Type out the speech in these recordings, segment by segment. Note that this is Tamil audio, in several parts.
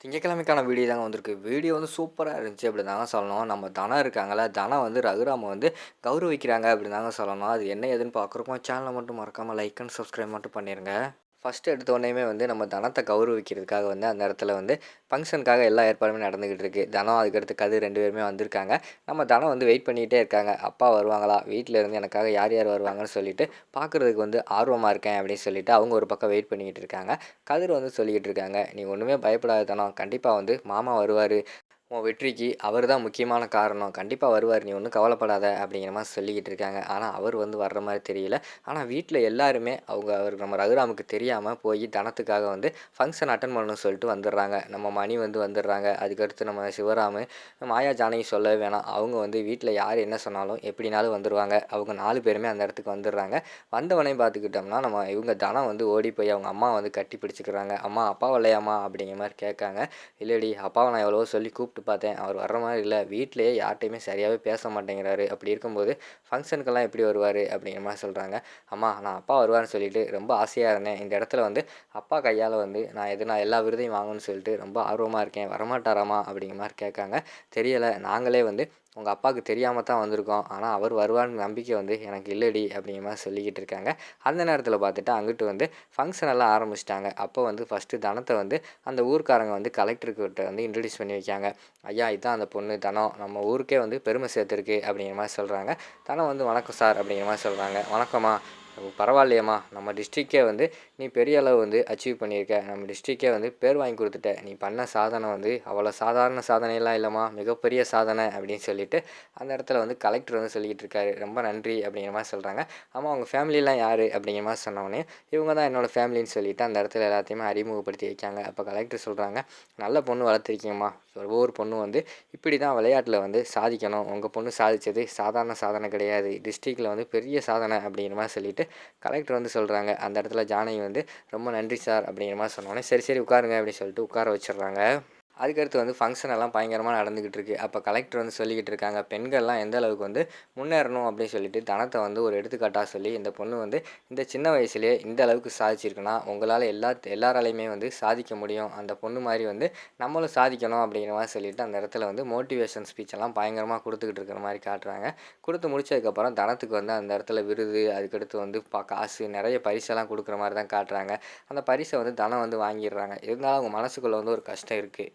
திங்கட்கிழமைக்கான வீடியோ தாங்க வந்திருக்கு. வீடியோ வந்து சூப்பரா இருந்துச்சு அப்படி தாங்க சொல்லணும். நம்ம தனம் இருக்காங்கல்ல, தனம் வந்து ரகுராம வந்து கௌரவிக்கிறாங்க அப்படின்னு தாங்க சொல்லணும். அது என்ன ஏதுன்னு பார்க்குறப்போ சேனலை மட்டும் மறக்காம லைக் அண்ட் சப்ஸ்கிரைப் மட்டும் பண்ணிருங்க. ஃபர்ஸ்ட் எடுத்த உடனேயுமே வந்து நம்ம தனத்த கௌரவிக்கிறதுக்காக வந்து அந்த இடத்துல வந்து ஃபங்க்ஷனுக்காக எல்லா ஏற்பாடுமே நடந்துகிட்டு இருக்கு. தனம் அதுக்கடுத்து கதிர் 2 பேருமே வந்திருக்காங்க. நம்ம தனம் வந்து வெயிட் பண்ணிக்கிட்டே இருக்காங்க. அப்பா வருவாங்களா? வீட்ல இருந்து எனக்காக யார் யார் வருவாங்கன்னு சொல்லிட்டு பார்க்குறதுக்கு வந்து ஆர்வமா இருக்கேன் அப்படின்னு சொல்லிட்டு அவங்க ஒரு பக்கம் வெயிட் பண்ணிக்கிட்டு இருக்காங்க. கதிர் வந்து சொல்லிக்கிட்டு இருக்காங்க, "நீ ஒண்ணுமே பயப்படாத தனம். கண்டிப்பா வந்து மாமா வருவாரு. உன் வெற்றிக்கு அவர் தான் முக்கியமான காரணம். கண்டிப்பா வருவார். நீ ஒண்ணும் கவலைப்படாத." அப்படிங்கிற மாரி சொல்லிக்கிட்டு இருக்காங்க. ஆனா, அவர் வந்து வர்ற மாரி தெரியல. ஆனா, வீட்ல எல்லாருமே அவர் நம்ம ரகுராமுக்கு தெரியாம போயி தனத்துக்காக வந்து ஃபங்க்ஷன் அட்டெண்ட் பண்ணணும்னு சொல்லிட்டு வந்துடுறாங்க. நம்ம மணி வந்து வந்துடுறாங்க. அதுக்கடுத்து நம்ம சிவராமு, மாயா ஜானகி சொல்லவே வேணாம். அவங்க வந்து வீட்ல யார் என்ன சொன்னாலும் எப்படினாலும் வந்துருவாங்க. அவங்க 4 பேருமே அந்த இடத்துக்கு வந்துடுறாங்க. வந்தவனையும் பார்த்துக்கிட்டோம்னா, நம்ம இவங்க தனம் வந்து ஓடி போய் அவங்க அம்மாவ வந்து கட்டி பிடிச்சுக்கிறாங்க. "அம்மா அப்பா வரலையாம்மா?" அப்படிங்கிற மாரி கேட்காங்க. "இல்லடி, அப்பாவ நான் எவ்வளவோ சொல்லி கூப்பிட்டு பார்த்தேன். அவர் வர்ற மாரி இல்ல. வீட்லயே யார்ட்டயுமே சரியாவே பேச மாட்டேங்கிறாரு. அப்படி இருக்கும்போது ஃபங்க்ஷனுக்கெல்லாம் எப்படி வருவாரு?" அப்படிங்கிற மாரி சொல்றாங்க. "அம்மா நான் அப்பா வருவாருன்னு சொல்லிட்டு ரொம்ப ஆசையா இருந்தேன். இந்த இடத்துல வந்து அப்பா கையால வந்து நான் எல்லா விருதையும் வாங்கணும்னு சொல்லிட்டு ரொம்ப ஆர்வமா இருக்கேன். வரமாட்டாராம்மா?" அப்படிங்கிற மாரி கேட்காங்க. "தெரியல. நாங்களே வந்து உங்க அப்பாவுக்கு தெரியாம தான் வந்திருக்கோம். ஆனா அவர் வருவார்ன்னு நம்பிக்கை வந்து எனக்கு இல்லடி." அப்படிங்கிற மாரி சொல்லிக்கிட்டு இருக்காங்க. அந்த நேரத்தில பார்த்துட்டு அங்கிட்டு வந்து ஃபங்க்ஷன் எல்லாம் ஆரம்பிச்சுட்டாங்க. அப்போ வந்து ஃபர்ஸ்ட்டு தனத்த வந்து அந்த ஊர்க்காரங்க வந்து கலெக்டர்கிட்ட வந்து இன்ட்ரோடியூஸ் பண்ணி வைக்காங்க. "ஐயா, இதான் அந்த பொண்ணு தனம். நம்ம ஊருக்கே வந்து பெருமை சேர்த்துருக்கு." அப்படிங்கிற மாரி சொல்றாங்க. தனம் வந்து, "வணக்கம் சார்." அப்படிங்கிற மாரி சொல்றாங்க. "வணக்கம்மா. பரவாயில்லையேம்மா. நம்ம டிஸ்ட்ரிக்டே வந்து நீ பெரிய அளவு வந்து அச்சீவ் பண்ணியிருக்க. நம்ம டிஸ்ட்ரிக்டே வந்து பேர் வாங்கி குடுத்துட்ட. நீ பண்ண சாதனை வந்து அவ்வளோ சாதாரண சாதனைலாம் இல்லைம்மா. மிகப்பெரிய சாதனை." அப்படின்னு சொல்லிட்டு அந்த இடத்துல வந்து கலெக்டர் வந்து சொல்லிக்கிட்டு இருக்காரு. "ரொம்ப நன்றி." அப்படிங்கிற மாரி சொல்றாங்க. "ஆமா, உங்க ஃபேமிலிலாம் யாரு?" அப்படிங்கிற மாரி சொன்னோனே, "இவங்க தான் என்னோட ஃபேமிலின்னு" சொல்லிட்டு அந்த இடத்துல எல்லாத்தையுமே அறிமுகப்படுத்தி வைக்காங்க. அப்போ கலெக்டர் சொல்றாங்க, "நல்ல பொண்ணு வளர்த்துருக்கீங்கம்மா. ஒவ்வொரு பொண்ணும் வந்து இப்படி தான் விளையாட்டில வந்து சாதிக்கணும். உங்க பொண்ணு சாதிச்சது சாதாரண சாதனை கிடையாது. டிஸ்ட்ரிக்ட்ல வந்து பெரிய சாதனை." அப்படிங்கிற மாரி சொல்லிட்டு கலெக்டர் வந்து சொல்றாங்க. அந்த இடத்துல ஜானகி வந்து, "ரொம்ப நன்றி சார்." அப்படிங்கிற மாரி சொன்னோனே, "சரி, சரி உட்காருங்க." அப்படின்னு சொல்லிட்டு உட்கார வச்சுடுறாங்க. அதுக்கடுத்து வந்து ஃபங்க்ஷன் எல்லாம் பயங்கரமா நடந்துகிட்டு இருக்கு. அப்ப கலெக்டர் வந்து சொல்லிக்கிட்டு இருக்காங்க, பெண்கள்லாம் எந்த அளவுக்கு வந்து முன்னேறணும் அப்படின்னு சொல்லிட்டு தனத்த வந்து ஒரு எடுத்துக்காட்டா சொல்லி, "இந்த பொண்ணு வந்து இந்த சின்ன வயசுலயே இந்த அளவுக்கு சாதிச்சிருக்குன்னா, உங்களால எல்லாராலயுமே வந்து சாதிக்க முடியும். அந்த பொண்ணு மாரி வந்து நம்மளும் சாதிக்கணும்." அப்படிங்கிற மாரி சொல்லிட்டு அந்த இடத்துல வந்து மோட்டிவேஷன் ஸ்பீச் எல்லாம் பயங்கரமா குடுத்துக்கிட்டு இருக்கிற மாரி காட்டுறாங்க. குடுத்து முடிச்சதுக்கப்புறம் தனத்துக்கு வந்து அந்த இடத்துல விருது, அதுக்கடுத்து வந்து காசு நெறைய பரிசெல்லாம் குடுக்குற மாரி தான் காட்டுறாங்க. அந்த பரிச வந்து தனம் வந்து வாங்கிடுறாங்க. இருந்தாலும் அவங்க மனசுக்குள்ள வந்து ஒரு கஷ்டம் இருக்கு.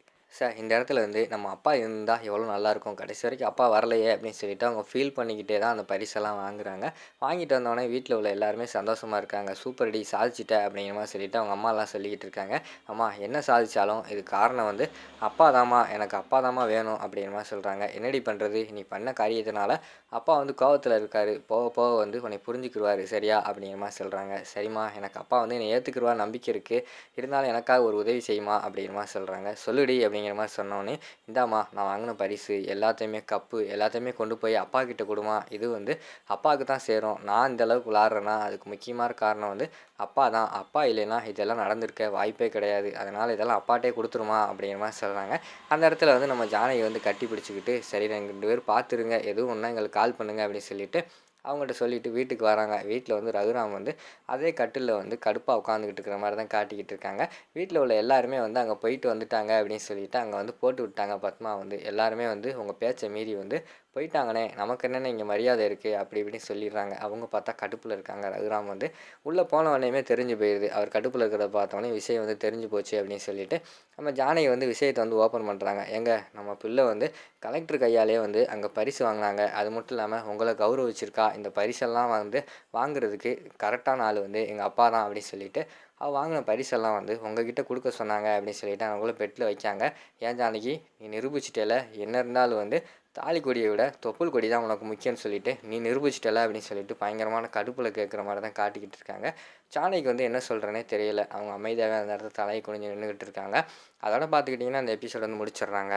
இந்த இடத்துல வந்து நம்ம அப்பா இருந்தா எவ்வளோ நல்லாயிருக்கும். கடைசி வரைக்கும் அப்பா வரலையே அப்படின்னு சொல்லிட்டு அவங்க ஃபீல் பண்ணிக்கிட்டே தான் அந்த பரிசெல்லாம் வாங்குறாங்க. வாங்கிட்டு வந்தோனே வீட்ல உள்ள எல்லாருமே சந்தோஷமா இருக்காங்க. "சூப்பர்டி சாதிச்சிட்ட." அப்படிங்கிற மாரி சொல்லிட்டு அவங்க அம்மாலாம் சொல்லிக்கிட்டு இருக்காங்க. "அம்மா என்ன சாதிச்சாலும் இதுக்கு காரணம் வந்து அப்பா தாம்மா. எனக்கு அப்பா தாம்மா வேணும்." அப்படிங்கிற மாரி சொல்றாங்க. "என்னடி பண்றது? நீ பண்ண காரியத்தினால அப்பா வந்து கோவத்துல இருக்காரு. போக போக வந்து உன்னை புரிஞ்சுக்கிருவாரு. சரியா?" அப்படிங்கிற மாரி சொல்றாங்க. "சரிம்மா, எனக்கு அப்பா வந்து என்னை ஏத்துக்கிருவார்ன்னு நம்பிக்கை இருக்கு. இருந்தாலும் எனக்காக ஒரு உதவி செய்யுமா." அப்படிங்கிற மாரி சொல்றாங்க. "சொல்லுடி." அப்படிங்கிற மாரி சொன்னோனே, "இந்தாம்மா நான் வாங்கின பரிசு எல்லாத்தையுமே கப்பு எல்லாத்தையுமே கொண்டு போய் அப்பா கிட்ட குடும்மா. இது வந்து அப்பாவுக்கு தான் சேரும். நான் இந்த அளவுக்கு விளையாடுறேன்னா அதுக்கு முக்கியமான காரணம் வந்து அப்பா தான். அப்பா இல்லைன்னா இதெல்லாம் நடந்திருக்க வாய்ப்பே கிடையாது. அதனால இதெல்லாம் அப்பாட்டயே குடுத்துரும்மா." அப்படிங்கிற மாரி சொல்றாங்க. அந்த இடத்துல வந்து நம்ம ஜானகி வந்து கட்டி பிடிச்சுக்கிட்டு, "சரி, நீங்க 2 பேரும் பார்த்துருங்க. எதுவும் ஒண்ணுனா எங்களுக்கு கால் பண்ணுங்க." அப்படின்னு சொல்லிட்டு அவங்கள்ட்ட சொல்லிட்டு வீட்டுக்கு வராங்க. வீட்ல வந்து ரகுராம் வந்து அதே கட்டில்ல வந்து கடுப்பா உட்காந்துக்கிட்டு இருக்கிற மாரி தான் காட்டிக்கிட்டு இருக்காங்க. வீட்ல உள்ள எல்லாருமே வந்து அங்க போயிட்டு வந்துட்டாங்க அப்படின்னு சொல்லிட்டு அங்க வந்து போட்டு விட்டாங்க. பத்மா வந்து எல்லாருமே வந்து உங்க பேச்ச மீறி வந்து போயிட்டாங்கண்ணே. நமக்கு என்னண்ணே இங்க மரியாதை இருக்கு அப்படி இப்படின்னு சொல்லிடுறாங்க. அவங்க பார்த்தா கடுப்புல இருக்காங்க. ரகுராம் வந்து உள்ள போன உடனேயுமே தெரிஞ்சு போயிருது. அவர் கடுப்புல இருக்கிறத பார்த்தோனே விஷயம் வந்து தெரிஞ்சு போச்சு அப்படின்னு சொல்லிட்டு நம்ம ஜானகி வந்து விஷயத்த வந்து ஓப்பன் பண்றாங்க. "ஏங்க, நம்ம பிள்ளை வந்து கலெக்டர் கையாலேயே வந்து அங்க பரிசு வாங்குனாங்க. அது மட்டும் இல்லாம உங்கள கௌரவிச்சிருக்கா. இந்த பரிசெல்லாம் வந்து வாங்குறதுக்கு கரெக்டான ஆள் வந்து எங்க அப்பா தான்." அப்படின்னு சொல்லிட்டு அவ வாங்கின பரிசெல்லாம் வந்து உங்ககிட்ட குடுக்க சொன்னாங்க அப்படின்னு சொல்லிட்டு அவங்கள பெட்ல வைக்காங்க. "ஏன் ஜானகி, நீ நிரூபிச்சிட்டல்ல. என்ன இருந்தாலும் வந்து தாலி கொடிய விட தொப்புள் கொடி தான் உனக்கு முக்கியம்னு சொல்லிட்டு நீ நிரூபிச்சிட்டல்ல." அப்படின்னு சொல்லிட்டு பயங்கரமான கடுப்புல கேட்குற மாரி தான் காட்டிக்கிட்டு இருக்காங்க. ஜானகிக்கு வந்து என்ன சொல்றதுன்னே தெரியல. அவங்க அமைதியாவே அந்த இடத்துல தலைய குனிஞ்சு நின்னுகிட்டு இருக்காங்க. அதோட பார்த்துக்கிட்டிங்கன்னா அந்த எபிசோட் வந்து முடிச்சிடுறாங்க.